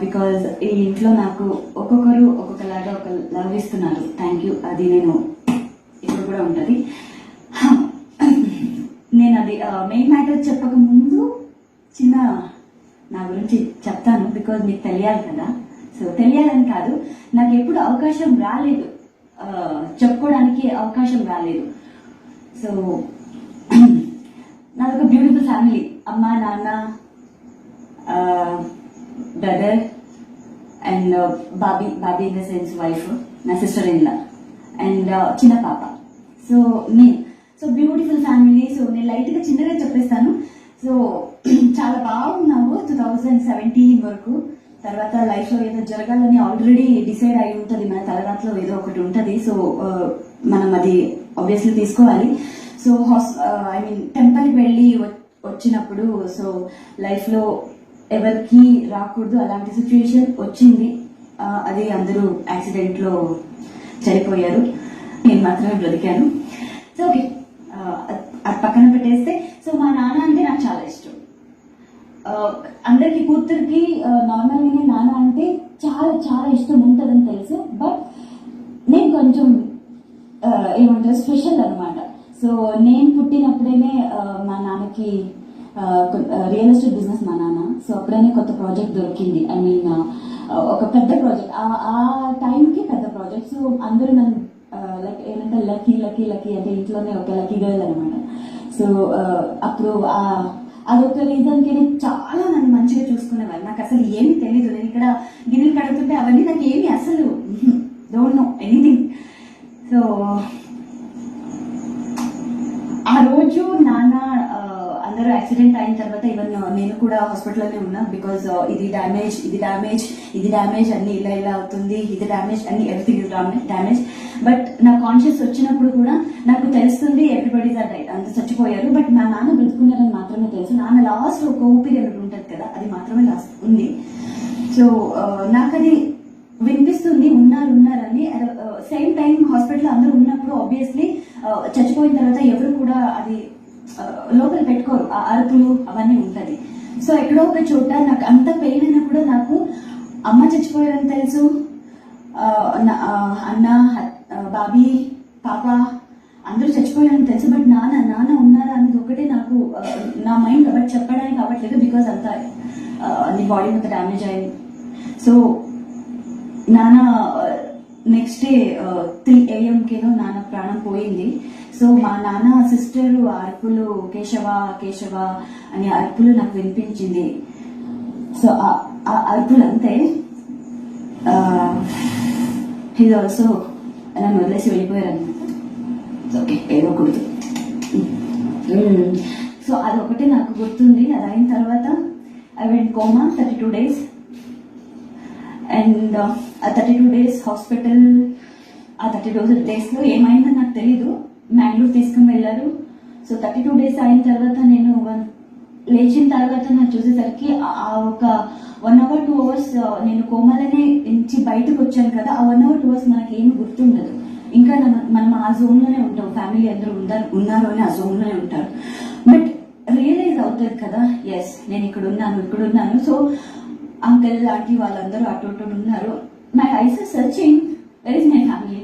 Because ఈ ఇంట్లో నాకు ఒక్కొక్కరు ఒక్కొక్కలాగా ఒక లవ్ ఇస్తున్నారు. Thank you. అది నేను ఇప్పుడు కూడా ఉంటుంది. నేను అది మెయిన్ మ్యాటర్ చెప్పక ముందు చిన్న నా గురించి చెప్తాను, బికాజ్ మీకు తెలియాలి కదా. సో తెలియాలని కాదు, నాకు ఎప్పుడు అవకాశం రాలేదు, చెప్పుకోవడానికి అవకాశం రాలేదు. సో నాదొక బ్యూటిఫుల్ ఫ్యామిలీ. అమ్మ, నాన్న, brother and Bobby in the sense wife, నా సిస్టర్ ఇన్ లా అండ్ చిన్న పాప. So beautiful family. సో నేను లైట్గా చిన్నగా చెప్పేస్తాను. సో చాలా బాగున్నాము 2017 వరకు. తర్వాత లైఫ్లో ఏదో జరగాలని ఆల్రెడీ డిసైడ్ అయి ఉంటుంది, మన తలరాత్లో ఏదో ఒకటి ఉంటుంది. సో మనం అది ఆబ్వియస్లీ తీసుకోవాలి. సో టెంపుల్కి వెళ్ళి వచ్చినప్పుడు సో లైఫ్లో ఎవరికి రాకూడదు అలాంటి సిచ్యుయేషన్ వచ్చింది. అది అందరూ యాక్సిడెంట్లో చనిపోయారు, నేను మాత్రమే బ్రతికాను. సో ఓకే, అది పక్కన పెట్టేస్తే, సో మా నాన్న అంటే నాకు చాలా ఇష్టం. అందరికి కూతురికి నార్మల్గానే నాన్న అంటే చాలా చాలా ఇష్టం ఉంటుందని తెలుసు. బట్ నేను కొంచెం ఏమంటారు స్పెషల్ అనమాట. సో నేను పుట్టినప్పుడేనే మా నాన్నకి రియల్ ఎస్టేట్ బిజినెస్ మా నాన్న. సో అప్పుడైనా కొత్త ప్రాజెక్ట్ దొరికింది. ఐ మీన్ ఒక పెద్ద ప్రాజెక్ట్, ఆ టైంకి పెద్ద ప్రాజెక్ట్. సో అందరూ నన్ను లైక్ ఏంటంటే లక్కీ లక్కీ లక్కీ అంటే ఇంట్లోనే ఒక లక్కీ గర్ల్ అనమాట. సో అప్పుడు అదొక రీజన్కి చాలా నన్ను మంచిగా చూసుకునేవారు. నాకు అసలు ఏమి తెలీదు. నేను ఇక్కడ గిన్నెలు కడుగుతుంటే అవన్నీ నాకు ఏమి అసలు డోంట్ నో ఎనీథింగ్. సో ఆ రోజు నాన్న అందరూ యాక్సిడెంట్ అయిన తర్వాత ఈవెన్ నేను కూడా హాస్పిటల్లోనే ఉన్నా. బికాజ్ ఇది డ్యామేజ్ అన్ని ఇలా అవుతుంది, ఇది డ్యామేజ్ అన్ని ఎవ్రీథింగ్ ఇస్ డ్యామేజ్. బట్ నా కాన్షియస్ వచ్చినప్పుడు కూడా నాకు తెలుస్తుంది ఎవ్రీబడీస్ ఆర్ రైట్, అంత చచ్చిపోయారు. బట్ నా నాన్న బ్రతుకున్నారని మాత్రమే తెలుసు. నాన్న లాస్ట్ ఒక ఊపిరి అనేది ఉంటుంది కదా, అది మాత్రమే లాస్ట్ ఉంది. సో నాకు అది వినిపిస్తుంది ఉన్నారని. సేమ్ టైం హాస్పిటల్ అందరూ ఉన్నప్పుడు ఆబ్వియస్లీ చచ్చిపోయిన తర్వాత ఎవరు కూడా అది లోపల పెట్టుకోరు, ఆ అరుపులు అవన్నీ ఉంటది. సో ఎక్కడో ఒక చోట నాకు అంత పెయిన్ అయినప్పుడు నాకు అమ్మ చచ్చిపోయారని తెలుసు, అన్న, బాబీ, పాప అందరూ చచ్చిపోయారని తెలుసు. బట్ నాన్న ఉన్నారా అనేది ఒకటే నాకు నా మైండ్ కాబట్టి చెప్పడానికి అవ్వట్లేదు. బికాజ్ అంతా నీ బాడీ మొత్తం డ్యామేజ్ అయింది. సో నాన్న నెక్స్ట్ డే 3 AM నాన్న ప్రాణం పోయింది. సో మా నాన్న సిస్టర్ అరుపులు కేశవ అనే అరుపులు నాకు వినిపించింది. సో ఆ అరుపులు అంతే. ఇది ఆల్సో నన్ను వదిలేసి వెళ్ళిపోయారు అనమాట. ఓకే, ఏదో గుర్తు. సో అదొకటి నాకు గుర్తుంది. అది అయిన తర్వాత I went coma 32 days. And ఆ 32 days హాస్పిటల్. ఆ 32 daysలో ఏమైందో నాకు తెలీదు. మ్యాంగ్లూర్ తీసుకుని వెళ్ళారు. సో 32 days అయిన తర్వాత నేను లేచిన తర్వాత నాకు చూసేసరికి ఆ ఒక 1 hour 2 hours నేను కోమాలనే నుంచి బయటకు వచ్చాను కదా. ఆ 1 hour 2 hours మనకి ఏమి గుర్తుండదు. ఇంకా మనం ఆ జోన్లోనే ఉంటాం, ఫ్యామిలీ అందరూ ఉన్నారు అని ఆ జోన్లోనే ఉంటారు. బట్ రియలైజ్ అవుతుంది కదా, ఎస్ నేను ఇక్కడ ఉన్నాను. సో అంకల్ ఆంటీ వాళ్ళందరూ అటు ఉన్నారు. My eyes are searching, where is my family,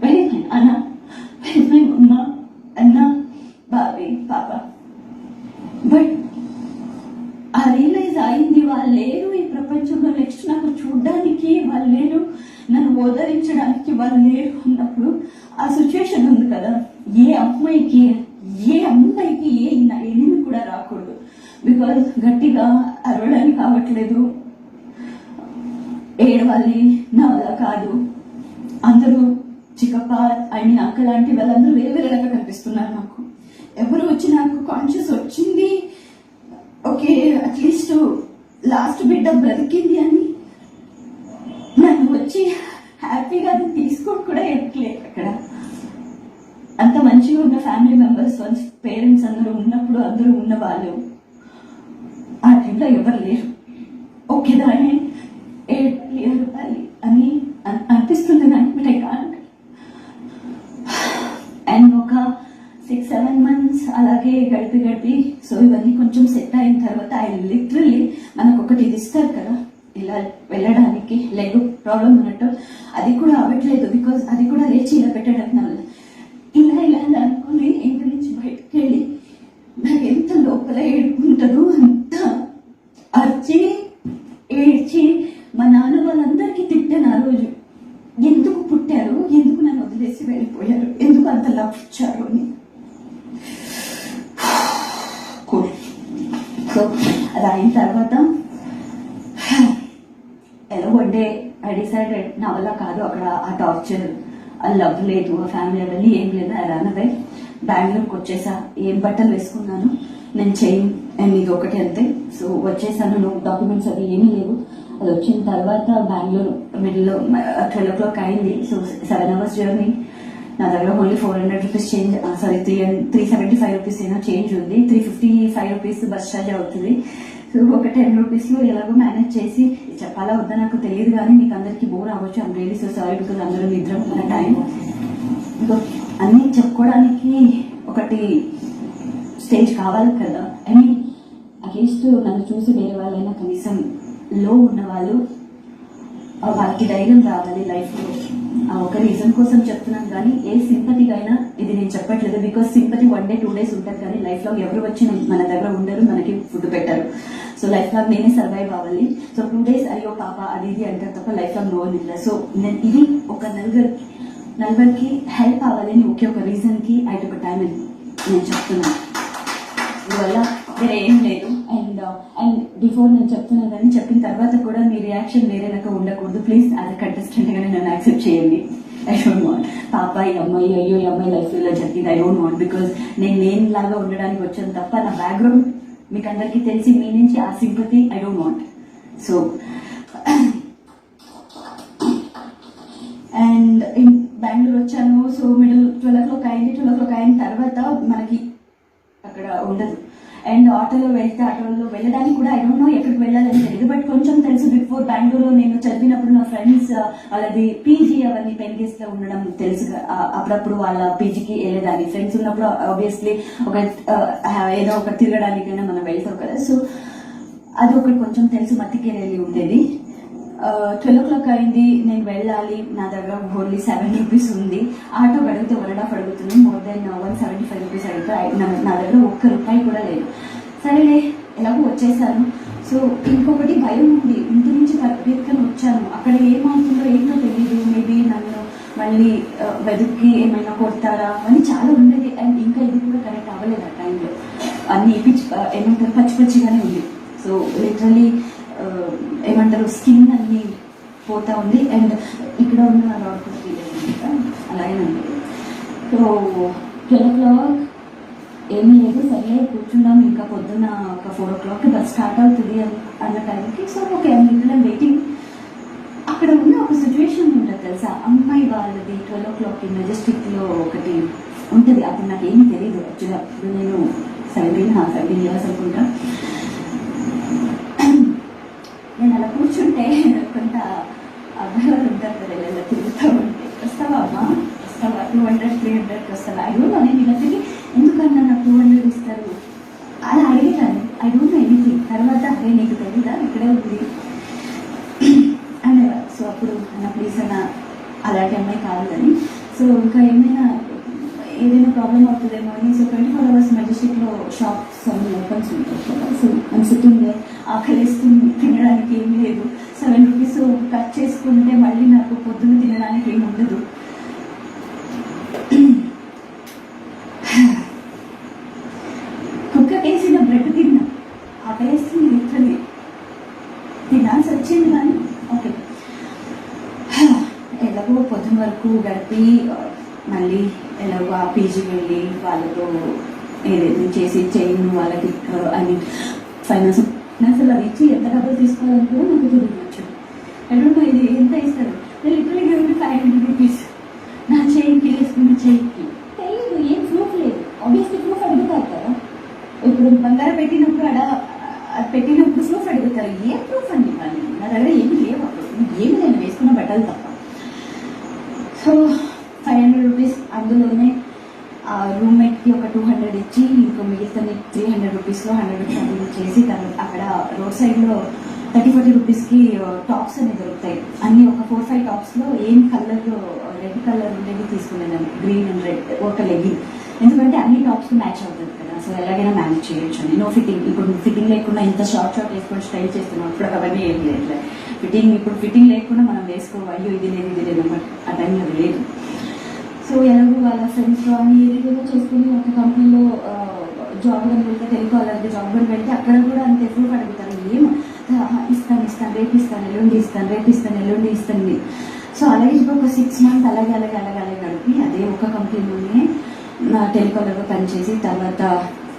where is my anna, where is my amma, anna, Bobby, పాప. బట్ ఆ రియలైజ్ అయింది, వాళ్ళు లేరు ఈ ప్రపంచంలో. నెక్స్ట్ నాకు చూడడానికి వాళ్ళు లేరు, నన్ను ఓదరించడానికి వాళ్ళు లేరు అన్నప్పుడు ఆ సిచ్యువేషన్ ఉంది కదా. ఏ అమ్మాయికి ఏ ఎనిమి కూడా రాకూడదు. బికాజ్ గట్టిగా అరవడానికి కావట్లేదు, ఏడవాలి నా వల్ల కాదు. అందరూ చిక్కప్ప అంకల్ లాంటి వాళ్ళందరూ వేరేలాగా కనిపిస్తున్నారు నాకు. ఎవరు వచ్చి నాకు కాన్షియస్ వచ్చింది, ఓకే అట్లీస్ట్ లాస్ట్ బిడ్డ బ్రతికింది అని నన్ను వచ్చి హ్యాపీగా తీసుకోవడం కూడా ఎక్కలేదు. అక్కడ అంత మంచిగా ఉన్న ఫ్యామిలీ మెంబర్స్, పేరెంట్స్ అందరూ ఉన్నప్పుడు అందరూ ఉన్న వాళ్ళు ఆ టైంలో ఎవరు లేరు. ఓకే దాన్ని ఏడాలి అని అనిపిస్తుంది కానీ బట్ ఐ కాంట్. అండ్ ఒక 6-7 months అలాగే గడిపి సో ఇవన్నీ కొంచెం సెట్ అయిన తర్వాత ఐ లిటరల్లీ మనకు ఒకటి ఇది ఇస్తారు కదా ఇలా వెళ్ళడానికి లెగ్ ప్రాబ్లం ఉన్నట్టు, అది కూడా అవ్వట్లేదు. బికాజ్ అది కూడా లేచి ఇలా పెట్టడం వల్ల ఇలా ఇలా అనుకుని ఇంటి నుంచి బయటకు వెళ్ళి నాకు ఎంత లోపల ఏడుకుంటుందో అంత అరిచి ఏడ్చి మా నాన్న వాళ్ళందరికీ తిట్టాను ఆ రోజు. ఎందుకు పుట్టారు, ఎందుకు నన్ను వదిలేసి వెళ్ళిపోయారు, ఎందుకు అంత లవ్ ఇచ్చారు అని. సో అది అయిన తర్వాత ఎలా వన్ డే ఐ డిసైడెడ్ నా వల్ల కాదు అక్కడ ఆ టార్చర్, ఆ లవ్ లేదు, ఆ ఫ్యామిలీ అవన్నీ ఏం లేదు. అది అనవే బెంగళూరుకి వచ్చేసా. ఏం బట్టలు వేసుకున్నాను, నేను చైన్ అండ్ ఇది ఒకటి అంతే. సో వచ్చేసాను, నువ్వు డాక్యుమెంట్స్ అవి ఏమీ లేవు. అది వచ్చిన తర్వాత బెంగళూరు మిడిల్లో 12 o'clock అయింది. So 7 hours journey. నా దగ్గర only 400 rupees change, sorry 375 rupees ఏమో చేంజ్ ఉంది. 355 రూపీస్ బస్ ఛార్జ్ అవుతుంది. సో ఒక 10 రూపీస్లో ఎలాగో మేనేజ్ చేసి, చెప్పాలా వద్దా నాకు తెలియదు కానీ మీకు అందరికీ బోర్ అవ్వచ్చు. I'm really so sorry because అందరూ నిద్ర ఉన్న టైం. అన్నీ చెప్పుకోవడానికి ఒకటి స్టేజ్ కావాలి కదా. ఐ మీన్ అట్లీస్ట్ నన్ను చూసి వేరే వాళ్ళైనా కనీసం లో ఉన్న వాళ్ళు వాళ్ళకి ధైర్యం రావాలి లైఫ్లో. ఆ ఒక రీజన్ కోసం చెప్తున్నాను కానీ ఏ సింపతిగా అయినా ఇది నేను చెప్పట్లేదు. బికాస్ సింపతి 1 day 2 days ఉంటుంది కానీ లైఫ్ లాంగ్ ఎవరు వచ్చి మన దగ్గర ఉండరు, మనకి ఫుడ్ పెట్టారు. సో లైఫ్ లాంగ్ నేనే సర్వైవ్ అవ్వాలి. సో 2 days అయ్యో పాప అది ఇది అంటారు తప్ప లైఫ్ లాంగ్ నో లేదు. సో నేను ఇది ఒక నలుగురికి హెల్ప్ అవ్వాలి అని ఒకే ఒక రీజన్కి ఐ టుక్ టైం అని నేను చెప్తున్నాను. అందువల్ల వేరే ఏం లేదు. అండ్ బిఫోర్ నేను చెప్తున్నాను కానీ చెప్పిన తర్వాత కూడా మీ రియాక్షన్ వేరేలాగా ఉండకూడదు. ప్లీజ్ యాజ్ అ కంటెస్టెంట్ గానే నన్ను యాక్సెప్ట్ చేయండి. ఐ డోంట్ వాంట్ పాప ఈ అమ్మాయి అయ్యో ఈ అమ్మాయి లైఫ్ ఇలా జరిగింది. I don't want. బికాజ్ నేను లాగా ఉండడానికి వచ్చాను తప్ప నా బ్యాక్గ్రౌండ్ మీకు అందరికీ తెలిసి మీ నుంచి ఆ sympathy I don't want. So and Bengaluru వచ్చాను. సో మిడిల్ 12 o'clock అయింది. 12 o'clock అయిన తర్వాత మనకి అక్కడ ఉండదు. అండ్ ఆటోలో వెళ్తే ఆటోలో వెళ్ళడానికి కూడా ఐ డోంట్ నో ఎక్కడికి వెళ్ళాలని తెలియదు. బట్ కొంచెం తెలుసు. బిఫోర్ బెంగళూరులో నేను చదివినప్పుడు నా ఫ్రెండ్స్ వాళ్ళది పీజీ అవన్నీ పెన్గేస్ లో ఉండడం తెలుసు. అప్పుడప్పుడు వాళ్ళ పీజీకి వెళ్ళేదాన్ని. ఫ్రెండ్స్ ఉన్నప్పుడు ఆబ్వియస్లీ ఒక ఏదో ఒక తిరగడానికైనా మనం వెళ్తాం కదా. సో అది ఒకటి కొంచెం తెలుసు. మత్తికేరేలి ఉండేది. 12 o'clock అయింది. నేను వెళ్ళాలి. నా దగ్గర ఓన్లీ 7 రూపీస్ ఉంది. ఆటో అడిగితే 1.5 అడుగుతుంది. మోర్ దెన్ 175 రూపీస్ అడిగితే నా దగ్గర ₹1 కూడా లేదు. సరేలే ఎలాగో వచ్చేసాను. సో ఇంకొకటి భయం ఉంది. ఇంటి నుంచి పరిగెత్తుకొని వచ్చాను. అక్కడ ఏమవుతుందో ఏంటో తెలియదు. మేబీ నన్ను మళ్ళీ వెదుక్కి ఏమైనా కొడతారా అని చాలా ఉండేది. అండ్ ఇంకా ఇది కూడా కరెక్ట్ అవ్వలేదు ఆ టైంలో. అన్ని ఏమంటారు పచ్చి పచ్చిగానే ఉంది. సో లిటరలీ ఏమంటారు స్కిన్ అన్ని పోతా ఉంది. అండ్ ఇక్కడ ఉన్న రాడ్ కూడా తీయలేదు అలాగే ఉంది. సో 12 o'clock ఏమీ లేదు. సరే కూర్చున్నాం. ఇంకా పొద్దున్న ఒక 4 o'clock బస్ స్టార్ట్ అవుతుంది అన్న టైంకి. సో ఓకే మిగిలిన వెయిటింగ్. అక్కడ ఉన్న ఒక సిచ్యువేషన్ ఉంటుంది తెలుసా, అమ్మాయి వాళ్ళది 12 o'clock మెజెస్టిక్లో ఒకటి ఉంటుంది. అప్పుడు నాకు ఏమీ తెలియదు యాక్చువల్గా. అప్పుడు నేను 17 years అనుకుంటా. నేను అలా కూర్చుంటే కొంత అబ్బాయిలు ఉంటారు కదా ఇలా తిరుగుతూ ఉంటే, వస్తావా అమ్మా వస్తావా 200 300 వస్తావా. I don't know. నేను ఇలా తిరిగి ఎందుకన్నా నాకు 200 ఇస్తారు అలా అడిగేదాన్ని. I don't know anything. తర్వాత అదే నీకు తెలీదా ఇక్కడే ఉంది అనేవారు. సో అప్పుడు అన్న ప్లీజ్ అన్న అలాంటి అమ్మాయి కాదు అని. సో ఇంకా ఏదైనా ప్రాబ్లం అవుతుందేమో అని. సో 24 hours మెజెస్టిక్లో షాప్స్ అన్ని ఓపెన్స్ ఉంటాయి కదా. So I'm sitting there. ఆకలిస్తుంది. తినడానికి ఏమీ లేదు. 7 రూపీస్ కట్ చేసుకుంటే మళ్ళీ నాకు పొద్దున్న తినడానికి ఏమి ఉండదు. కుక్క వేసిన బ్రెడ్ తిన్నా. ఆకలిస్తుంది. లిటరలీ తినాల్సి వచ్చింది కానీ ఓకే ఎలాగో పొద్దున్న వరకు గడిపి మళ్ళీ ఎలాగో ఆ పీజీకి వెళ్ళి వాళ్ళతో ఏదైతే చేసి చైన్ వాళ్ళకి ఐ మీన్ ఫైనాన్స్ అసలు అది ఇచ్చి ఎంత డబ్బులు తీసుకోవాలని కూడా నాకు తెలియవచ్చు. ఎక్కడో ఇది ఎంత ఇస్తారు. లిటరలీ 500 రూపీస్ నా చైన్కి వేసుకున్న చైన్కి తెలియదు. ఏం ప్రూఫ్ లేదు. ఆబ్వియస్లీ ప్రూఫ్ అడుగుతారు కదా. ఇప్పుడు బంగారం పెట్టినప్పుడు పెట్టినప్పుడు ప్రూఫ్ అడుగుతారు. ఏ ప్రూఫ్ అండి కానీ నా దగ్గర ఏమి లేవు. అప్పుడు ఏమి నేను వేసుకున్న బట్టలు తప్ప. So 500 rupees. అందులోనే రూమ్మేట్కి ఒక 200 ఇచ్చి ఇంకో మిగతా 300 రూపీస్లో 100 రూపీస్ చేసి తర్వాత అక్కడ రోడ్ సైడ్లో 30-40 రూపీస్కి టాప్స్ అనేవి దొరుకుతాయి. అన్ని ఒక 4-5 టాప్స్లో ఏం కలర్, రెడ్ కలర్ ఉండేవి తీసుకునేదాన్ని, గ్రీన్ అండ్ రెడ్, ఒక లెగ్గింగ్. ఎందుకంటే అన్ని టాప్స్ మ్యాచ్ అవుతుంది కదా, సో ఎలాగైనా మేనేజ్ చేయొచ్చు అని. నో ఫిట్టింగ్, ఇప్పుడు ఫిట్టింగ్ లేకుండా ఇంత షార్ట్ వేసుకొని స్టైల్ చేస్తున్నాం, అప్పుడు అవన్నీ ఏం లేదు. ఫిట్టింగ్ లేకుండా మనం వేసుకోవాలి, అయ్యో ఇది లేదు బట్ ఆ టైంలో అది లేదు. సో ఎలాగో వాళ్ళ ఫ్రెండ్స్లో అని ఏదేదో చేసుకుని ఒక కంపెనీలో జాబ్ కానీ వెళ్తే, తెలుగు వాళ్ళకి జాబ్ కానీ వెళ్తే అక్కడ కూడా అంత ఎప్పుడు అడుగుతారు, ఏం ఇస్తాను రేపు ఇస్తాను ఎల్లుండి ఇస్తాను. సో అలాగే ఒక 6 months అలాగే గడిపి అదే ఒక కంపెనీలోనే టెలికాలర్గా పనిచేసి, తర్వాత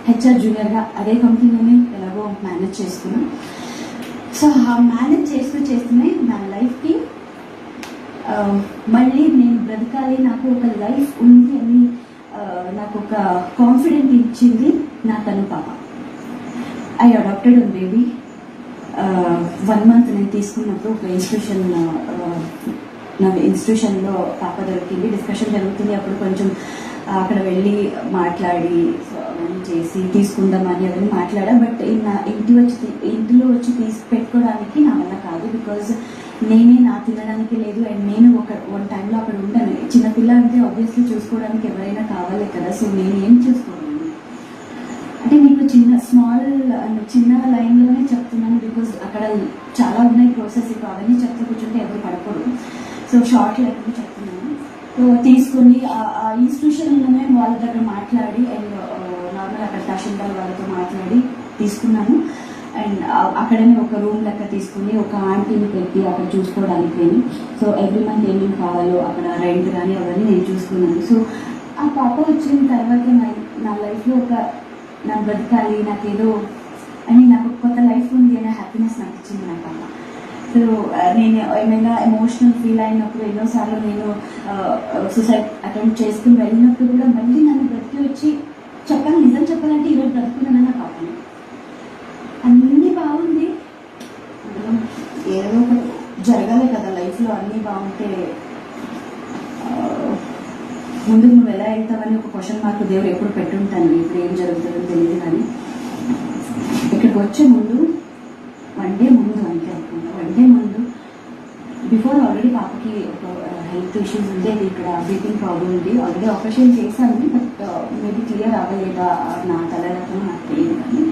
హెచ్ఆర్ జూనియర్గా అదే కంపెనీలోనే ఎలాగో మేనేజ్ చేసుకున్నాం. సో ఆ మేనేజ్ చేస్తూనే నా లైఫ్కి మళ్ళీ నేను బ్రతకాలి, నాకు ఒక లైఫ్ ఉంది అని నాకు ఒక కాన్ఫిడెంట్ ఇచ్చింది నా తను పాప. I adopted one baby. 1 month నేను తీసుకున్నప్పుడు ఒక ఇన్స్టిట్యూషన్లో పాప దొరికింది. డిస్కషన్ జరుగుతుంది, అప్పుడు కొంచెం అక్కడ వెళ్ళి మాట్లాడి అవన్నీ చేసి తీసుకుందామని అవన్నీ మాట్లాడా. బట్ ఇంటిలో వచ్చి పెట్టుకోవడానికి నా వల్ల కాదు, బికాజ్ నా తినడానికి లేదు, అండ్ నేను వన్ టైంలో అక్కడ ఉంటాను. చిన్నపిల్ల అంటే ఆబ్వియస్లీ చూసుకోవడానికి ఎవరైనా కావాలి కదా. సో నేను ఏం చూసుకోవాలి అంటే మీకు చిన్న లైన్లోనే చెప్తున్నాను, బికాజ్ అక్కడ చాలా ఉన్నాయి ప్రాసెస్. ఇప్పుడు అవన్నీ చెప్తూ కూర్చుంటే ఎవరు పడకూడదు. సో షార్ట్ లెక్కలు చెప్తున్నాను. సో తీసుకొని ఆ ఇన్స్టిట్యూషన్లోనే వాళ్ళ దగ్గర మాట్లాడి, అండ్ నార్మల్ అక్కడ తహసీల్దార్ వాళ్ళతో మాట్లాడి తీసుకున్నాను. అండ్ అక్కడనే ఒక రూమ్ లెక్క తీసుకుని ఒక ఆంటీని పెట్టి అక్కడ చూసుకోవడానికి. సో ఎవ్రీ మంత్ ఏమేమి కావాలో అక్కడ రెంట్ కానీ అవన్నీ నేను చూసుకున్నాను. సో ఆ పాప వచ్చిన తర్వాత నా లైఫ్లో నా బ్రతకాలి, నాకేదో అని నాకు కొత్త లైఫ్ ఉంది అనే హ్యాపీనెస్ నాకు ఇచ్చింది నా పాప. సో నేను ఏమైనా ఎమోషనల్ ఫీల్ అయినప్పుడు, ఎన్నోసార్లు నేను సూసైడ్ అటెంప్ట్ చేసుకుని వెళ్ళినప్పుడు కూడా మళ్ళీ నన్ను బ్రతికి వచ్చి నిజం చెప్పాలంటే ఈరోజు బ్రతుకున్నాను నా పాపని. అన్నీ బాగుంది, ఏదో ఒకటి జరగాలి కదా లైఫ్లో. అన్నీ బాగుంటే ముందు నువ్వు ఎలా వెళ్తావని ఒక క్వశ్చన్ మార్క్ దేవుడు ఎప్పుడు పెట్టుంటాను. ఇప్పుడు ఏం జరుగుతుందో తెలియదు, కానీ ఇక్కడికి వచ్చే ముందు 1 day ముందు అంటే అనుకుంటా, 1 day ముందు బిఫోర్ ఆల్రెడీ పాపకి ఒక హెల్త్ ఇష్యూస్ ఉండేది, ఇక్కడ బ్రీతింగ్ ప్రాబ్లం ఉంది. ఆల్రెడీ ఆపరేషన్ చేశాను, బట్ మేబీ క్లియర్ అవ్వలేదా నా తలరకం నాకు తెలియదు. కానీ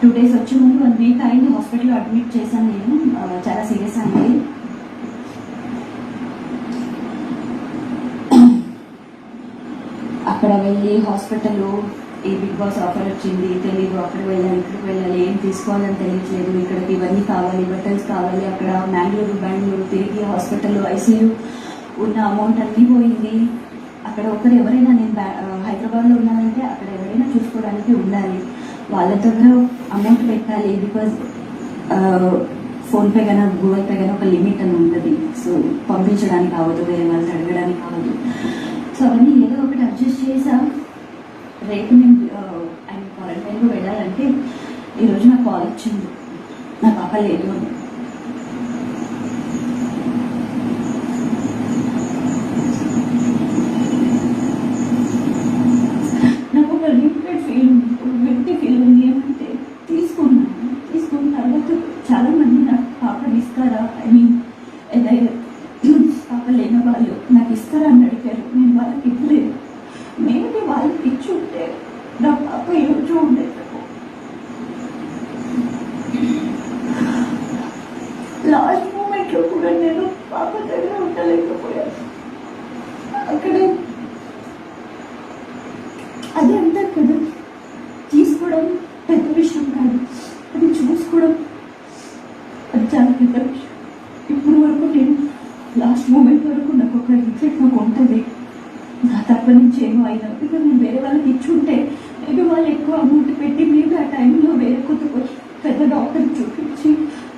2 days వచ్చే ముందు 1 week అయింది, హాస్పిటల్లో అడ్మిట్ చేశాను నేను. చాలా సీరియస్ అయింది. అక్కడ వెళ్ళి హాస్పిటల్లో ఏ బిగ్ బాస్ ఆఫర్ వచ్చింది తెలీదు, అక్కడికి వెళ్ళాలి ఇక్కడికి వెళ్ళాలి, ఏం తీసుకోవాలని తెలియట్లేదు, ఇక్కడికి ఇవన్నీ కావాలి, బట్టల్స్ కావాలి. అక్కడ బెంగళూరు తిరిగి హాస్పిటల్లో ఐసీయూ ఉన్న అమౌంట్ అన్నీ పోయింది. అక్కడ ఎవరైనా నేను హైదరాబాద్లో ఉన్నానంటే అక్కడ ఎవరైనా చూసుకోవడానికి ఉండాలి, వాళ్ళ దగ్గర అమౌంట్ పెట్టాలి. బికాజ్ ఫోన్పే కానీ గూగుల్ పే కానీ ఒక లిమిట్ అని ఉంటుంది. సో పంపించడానికి అవ్వదు, వేరే వాళ్ళని అడగడానికి అవ్వదు. సో అవన్నీ ఏదో ఒకటి అడ్జస్ట్ చేసా. రేపు నేను ఆయన క్వారంటైన్లో వెళ్ళాలంటే ఈరోజు నాకు కాల్ వచ్చింది, నా పాప లేదు అని. నాకు ఒక లిమిటెడ్ ఫీల్ ఉంది, ఏమంటే తీసుకున్న తర్వాత చాలామంది నాకు పాపని ఇస్తారా, పాప లేని వాళ్ళు నాకు ఇస్తారా అని అడిగారు. నేను వాళ్ళకి ఇవ్వలేదు. మేబీ వాళ్ళకి ఇచ్చి ఉంటే నా పాప ఈరోజు ఉండేది. లాస్ట్ మూమెంట్లో కూడా నేను పాప దగ్గర ఉండలేకపోయాను. అక్కడే అది అంటారు కదా, తీసుకోవడం పెద్ద విషయం కాదు, అది చూసుకోవడం అది చాలా పెద్ద విషయం. ఇప్పుడు వరకు నేను లాస్ట్ మూమెంట్ వరకు నాకు ఒక రిగ్రెట్ నాకు ఉంటుంది, నా తప్ప నుంచి ఏమో అయినా. బికాజ్ నేను వేరే వాళ్ళకి ఇచ్చుంటే మేబీ వాళ్ళు ఎక్కువ అమౌంట్ పెట్టి మేబీ ఆ టైంలో వేరే కొత్త పెద్ద డాక్టర్ని చూపించి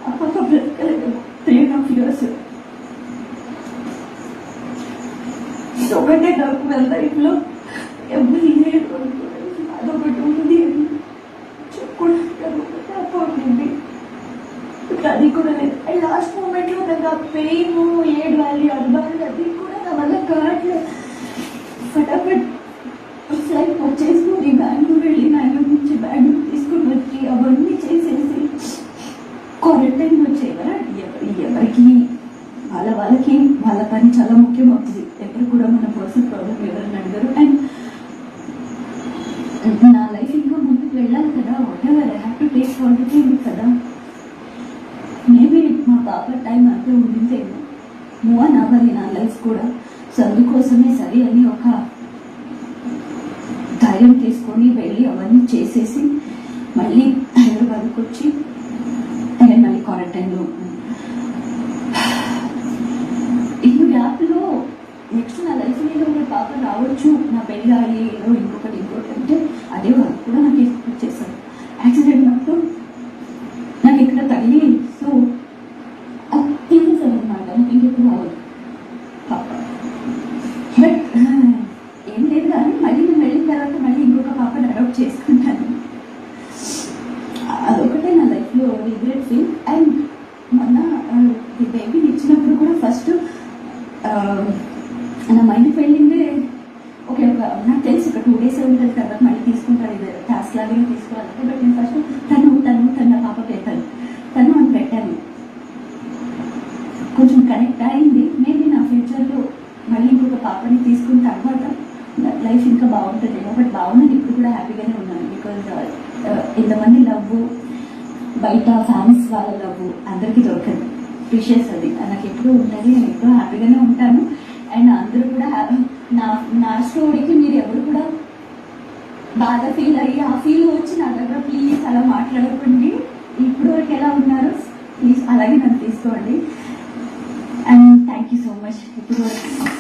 ఆ పాప బ్రతకలేదు 3.5 years. ఒకటే నాకు వాళ్ళ లైఫ్లో ఎవరు లేదు, అదొకటి ఉంది అని చెప్పుకోవడానికి అదొకటి అప్పుడు అది కూడా లేదు. అండ్ లాస్ట్ మూమెంట్లో నాకు ఆ పెయిన్ ఏడవాలి అర్థాలు అది కూడా నా వల్ల కావట్లేదు. ఫటాఫట్ ఫ్లైట్ వచ్చేసుకొని బెంగళూరు వెళ్ళి బెంగళూరు నుంచి తీసుకుని వచ్చి అవన్నీ చేసేసి క్వారంటైన్ వచ్చి ఎవరికి వాళ్ళకి వాళ్ళ పని చాలా ముఖ్యం అవుతుంది. ఎప్పుడు కూడా మన పర్సనల్ ప్రాబ్లం ఎవరైనా అడగరు. అండ్ నా లైఫ్ ఇంకా ముందుకు వెళ్ళాలి కదా, what ever I have to take quality ఉంది కదా. మేబీ మా పాప టైం అంతే ఉండిందేమో, మూవ్ అని అవ్వాలి నా లైఫ్ కూడా. సో అందుకోసమే సరే అని ఒక ధైర్యం తీసుకొని వెళ్ళి అవన్నీ చేసేసి మళ్ళీ హైదరాబాద్కి వచ్చి నేను మళ్ళీ క్వారంటైన్లో ఈ గ్యాప్లో నెక్స్ట్ నా లైఫ్ మీద ఒక పాప రావచ్చు, నా పెళ్ళి అయ్యి ఏదో ఇంకొకటి అంటే అదే వాళ్ళు కూడా నాకు వచ్చేసారు. యాక్సిడెంట్ అప్పుడు నాకు ఇక్కడ తల్లి, సో తీసేసాను అనమాట. నాకు ఇంకెప్పుడు రావాలి పాప. బట్ ఏం లేదు కానీ మళ్ళీ నేను వెళ్ళిన తర్వాత మళ్ళీ ఇంకొక పాపని అడాప్ట్ చేసుకుంటాను. అదొకటే నా లైఫ్లో రిగ్రెట్ ఫీల్. అండ్ మొన్న ఈ బేబీని ఇచ్చినప్పుడు కూడా ఫస్ట్ నా మైండ్కి వెళ్ళిందే ఓకే, నాకు తెలుసు ఒక 2 days ఉంటుంది తర్వాత మళ్ళీ తీసుకుంటారు, ఇది టాస్క్ లాగానే తీసుకోవాలి. బట్ నేను ఫస్ట్ తను నా పాప పెట్టాను, తను అని పెట్టాను. కొంచెం కనెక్ట్ అయింది. మేబీ నా ఫ్యూచర్లో మళ్ళీ ఇంకొక పాపని తీసుకున్న తర్వాత లైఫ్ ఇంకా బాగుంటుందేమో. బట్ బాగున్నాను, ఇప్పుడు కూడా హ్యాపీగానే ఉన్నాను. బికాజ్ ఇంతమంది లవ్ బయట ఫ్యాన్స్ వాళ్ళ లవ్ అందరికీ దొరకదు, ప్రిషియస్ అది నాకు ఎప్పుడు ఉంటుంది. నేను ఎప్పుడూ హ్యాపీగానే ఉంటాను. అండ్ అందరూ కూడా నా స్టోరీకి మీరు ఎవరు కూడా బాగా ఫీల్ అయ్యి ఆ ఫీల్ వచ్చి నా దగ్గర ప్లీజ్ అలా మాట్లాడకండి. ఇప్పుడు వరకు ఎలా ఉన్నారు ప్లీజ్ అలాగే నన్ను తీసుకోండి. And thank you so much ఇప్పుడు వరకు